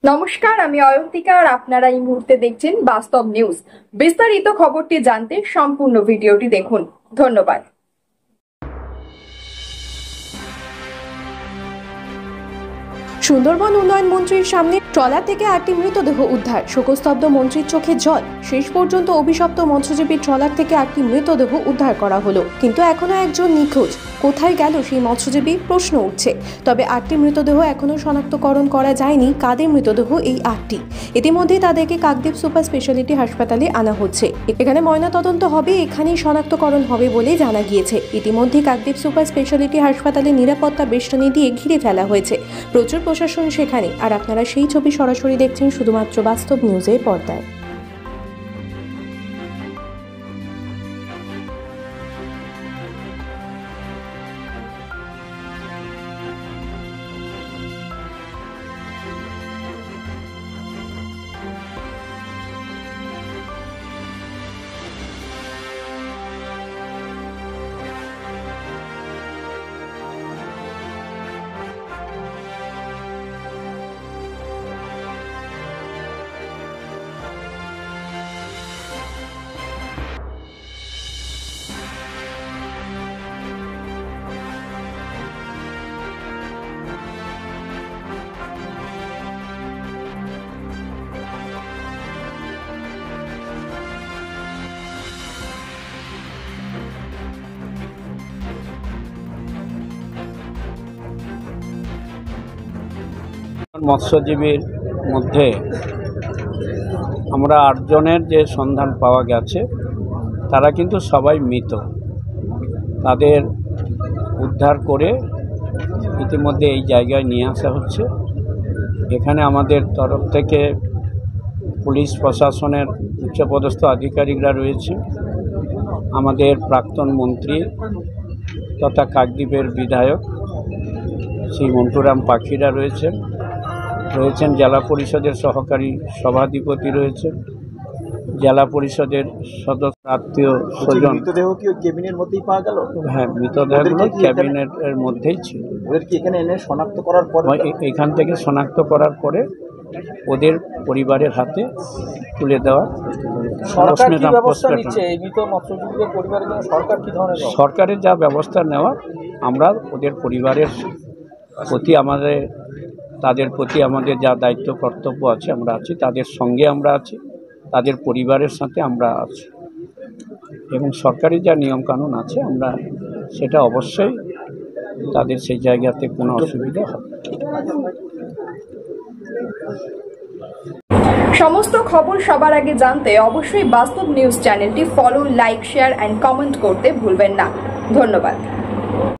নমস্কার, আমি অয়ন্তিকা আর আপনারা এই মুহূর্তে দেখছেন বাস্তব নিউজ। বিস্তারিত খবরটি জানতে সম্পূর্ণ ভিডিওটি দেখুন। ধন্যবাদ। সুন্দরবন উন্নয়ন মন্ত্রীর সামনে ট্রলার থেকে 8টি মৃতদেহ উদ্ধার। শোকস্তব্ধ মন্ত্রীর চোখে জল। শেষ পর্যন্ত অভিশপ্ত মৎস্যজীবী ট্রলার থেকে 8টি মৃতদেহ উদ্ধার করা হলো, কিন্তু এখনো একজন নিখোঁজ। কোথায় গেল সেই মৎস্যজীবী, প্রশ্ন উঠছে। তবে 8টি মৃতদেহ এখনো শনাক্তকরণ করা যায়নি কাদের মৃতদেহ এই 8টি। ইতিমধ্যে তাদেরকে কাকদ্বীপ সুপার স্পেশালিটি হাসপাতালে আনা হচ্ছে। এখানে ময়নাতদন্ত হবে, এখানেই শনাক্তকরণ হবে বলে জানা গিয়েছে। ইতিমধ্যে কাকদ্বীপ সুপার স্পেশালিটি হাসপাতালে নিরাপত্তা বেষ্টনী দিয়ে ঘিরে ফেলা হয়েছে। প্রচুর প্রশাসন সেখানে। আর আপনারা সেই ছবি সরাসরি দেখছেন শুধুমাত্র বাস্তব নিউজের পর্দায়। মৎস্যজীবীর মধ্যে আমরা 8 জনের যে সন্ধান পাওয়া গেছে তারা কিন্তু সবাই মৃত। তাদের উদ্ধার করে ইতিমধ্যে এই জায়গায় নিয়ে আসা হচ্ছে। এখানে আমাদের তরফ থেকে পুলিশ প্রশাসনের উচ্চপদস্থ আধিকারিকরা রয়েছে, আমাদের প্রাক্তন মন্ত্রী তথা কাকদ্বীপের বিধায়ক শ্রী মন্টুরাম পাখিরা রয়েছেন জেলা পরিষদের সহকারী সভাধিপতি রয়েছেন, জেলা পরিষদের সদস্য, আত্মীয় স্বজন। মৃতদেহ কি ক্যাবিনেটের মধ্যেই পাওয়া গেল? হ্যাঁ, মৃতদেহগুলো ক্যাবিনেটের মধ্যেই ছিল। ওদের কি এখানে এনে শনাক্ত করার পর এখান থেকে শনাক্ত করার পরে ওদের পরিবারের হাতে তুলে দেওয়া। সরকারের যা ব্যবস্থা নেওয়া, আমরা ওদের পরিবারের প্রতি তাদের প্রতি আমাদের যা দায়িত্ব কর্তব্য আছে আমরা আছি, তাদের সঙ্গে আমরা আছি, তাদের পরিবারের সাথে আমরা আছি, এবং সরকারি যা নিয়মকানুন আছে আমরা সেটা অবশ্যই তাদের সেই জায়গাতে কোনো অসুবিধা হবে। সমস্ত খবর সবার আগে জানতে অবশ্যই বাস্তব নিউজ চ্যানেলটি follow, like, share and comment করতে ভুলবেন না। ধন্যবাদ।